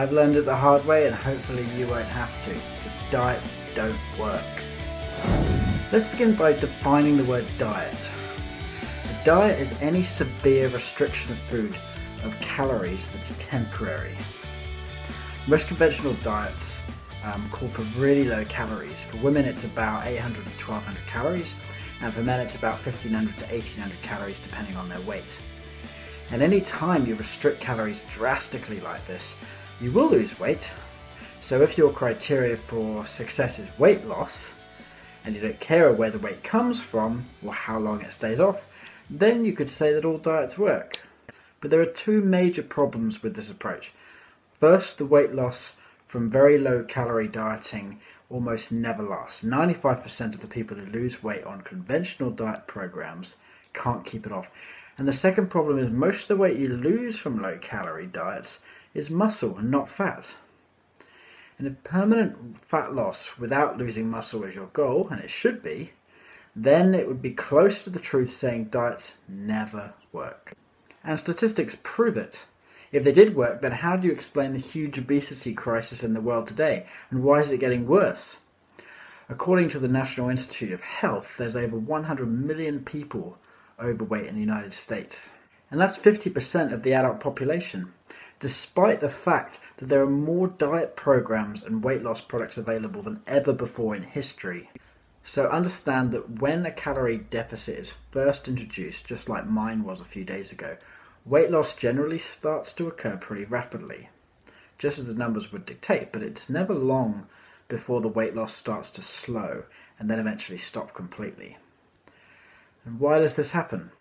I've learned it the hard way, and hopefully you won't have to, because diets don't work. Let's begin by defining the word diet. A diet is any severe restriction of food of calories that's temporary. Most conventional diets call for really low calories. For women it's about 800 to 1200 calories, and for men it's about 1500 to 1800 calories depending on their weight. And any time you restrict calories drastically like this, you will lose weight. So if your criteria for success is weight loss, and you don't care where the weight comes from or how long it stays off, then you could say that all diets work. But there are two major problems with this approach. First, the weight loss from very low calorie dieting almost never lasts. 95% of the people who lose weight on conventional diet programs can't keep it off. And the second problem is most of the weight you lose from low calorie diets is muscle and not fat. And if permanent fat loss without losing muscle is your goal, and it should be, then it would be close to the truth saying diets never work. And statistics prove it. If they did work, then how do you explain the huge obesity crisis in the world today, and why is it getting worse? According to the National Institute of Health, there's over 100 million people overweight in the United States. And that's 50% of the adult population, despite the fact that there are more diet programs and weight loss products available than ever before in history. So understand that when a calorie deficit is first introduced, just like mine was a few days ago, weight loss generally starts to occur pretty rapidly, just as the numbers would dictate, but it's never long before the weight loss starts to slow and then eventually stop completely. And why does this happen?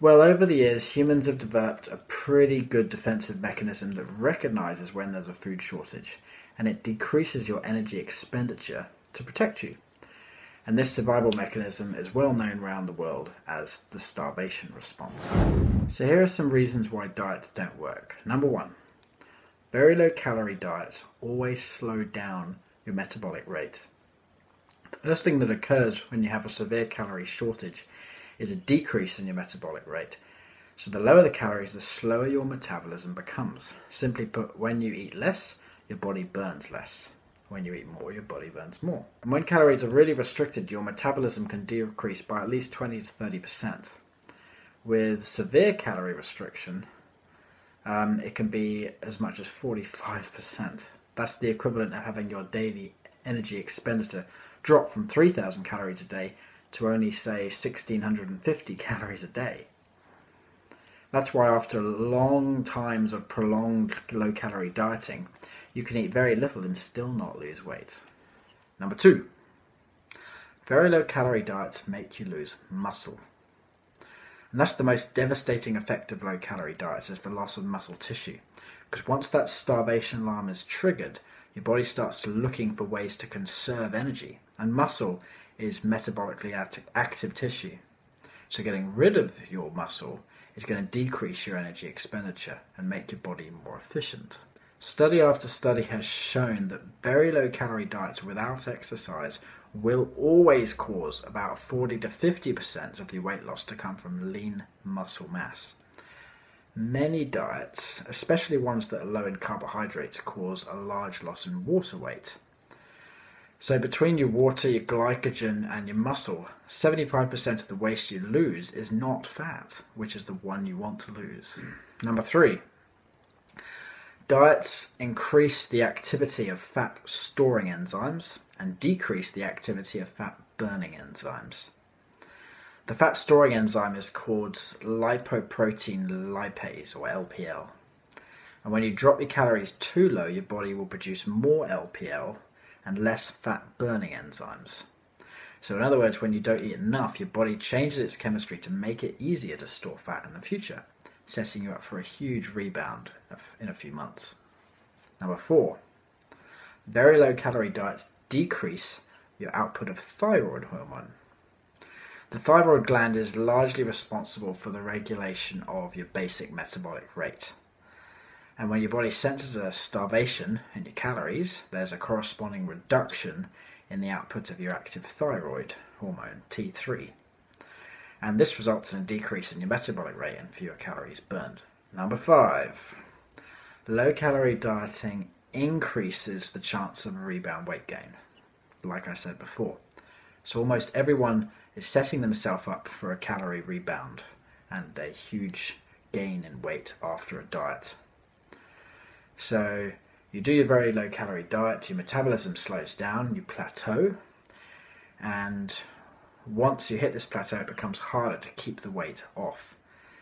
Well, over the years, humans have developed a pretty good defensive mechanism that recognizes when there's a food shortage, and it decreases your energy expenditure to protect you. And this survival mechanism is well known around the world as the starvation response. So here are some reasons why diets don't work. Number one, very low calorie diets always slow down your metabolic rate. The first thing that occurs when you have a severe calorie shortage is a decrease in your metabolic rate. So the lower the calories, the slower your metabolism becomes. Simply put, when you eat less, your body burns less. When you eat more, your body burns more. And when calories are really restricted, your metabolism can decrease by at least 20 to 30%. With severe calorie restriction, it can be as much as 45%. That's the equivalent of having your daily energy expenditure drop from 3,000 calories a day to only, say, 1,650 calories a day. That's why after long times of prolonged low-calorie dieting, you can eat very little and still not lose weight. Number two, very low-calorie diets make you lose muscle. And that's the most devastating effect of low-calorie diets, is the loss of muscle tissue. Because once that starvation alarm is triggered, your body starts looking for ways to conserve energy. And muscle is metabolically active tissue. So getting rid of your muscle is going to decrease your energy expenditure and make your body more efficient. Study after study has shown that very low calorie diets without exercise will always cause about 40 to 50% of your weight loss to come from lean muscle mass. Many diets, especially ones that are low in carbohydrates, cause a large loss in water weight. So between your water, your glycogen and your muscle, 75% of the waste you lose is not fat, which is the one you want to lose. Number three, diets increase the activity of fat storing enzymes and decrease the activity of fat burning enzymes. The fat storing enzyme is called lipoprotein lipase, or LPL. And when you drop your calories too low, your body will produce more LPL and less fat-burning enzymes. So in other words, when you don't eat enough, your body changes its chemistry to make it easier to store fat in the future, setting you up for a huge rebound in a few months. Number four, very low-calorie diets decrease your output of thyroid hormone. The thyroid gland is largely responsible for the regulation of your basic metabolic rate. And when your body senses a starvation in your calories, there's a corresponding reduction in the output of your active thyroid hormone, T3. And this results in a decrease in your metabolic rate and fewer calories burned. Number five, low-calorie dieting increases the chance of a rebound weight gain, like I said before. So almost everyone is setting themselves up for a calorie rebound and a huge gain in weight after a diet. So you do your very low calorie diet, your metabolism slows down, you plateau, and once you hit this plateau it becomes harder to keep the weight off.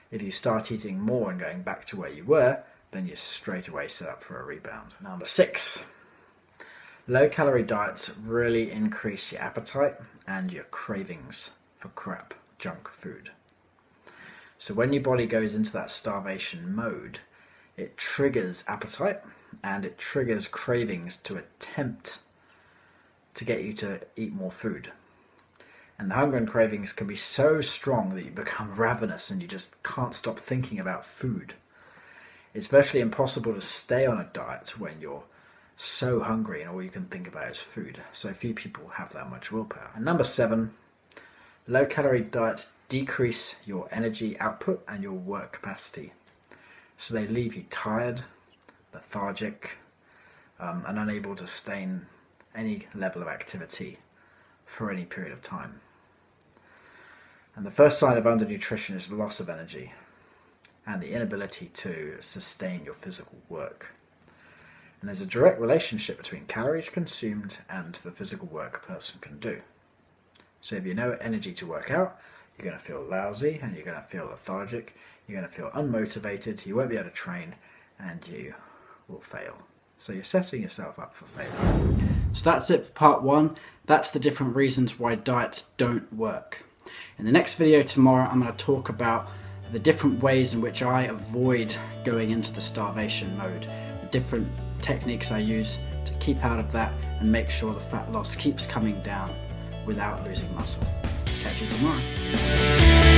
If you start eating more and going back to where you were, then you're straight away set up for a rebound. Number 6. Low calorie diets really increase your appetite and your cravings for crap, junk food. So when your body goes into that starvation mode, it triggers appetite and it triggers cravings to attempt to get you to eat more food. And the hunger and cravings can be so strong that you become ravenous and you just can't stop thinking about food. It's virtually impossible to stay on a diet when you're so hungry and all you can think about is food. So few people have that much willpower. And number 7, low calorie diets decrease your energy output and your work capacity. So they leave you tired, lethargic, and unable to sustain any level of activity for any period of time. And the first sign of undernutrition is the loss of energy and the inability to sustain your physical work. And there's a direct relationship between calories consumed and the physical work a person can do. So if you have no energy to work out, you're going to feel lousy and you're going to feel lethargic, you're going to feel unmotivated, you won't be able to train, and you will fail. So you're setting yourself up for failure. So that's it for part 1. That's the different reasons why diets don't work. In the next video tomorrow, I'm going to talk about the different ways in which I avoid going into the starvation mode, the different techniques I use to keep out of that and make sure the fat loss keeps coming down without losing muscle. Catch you tomorrow.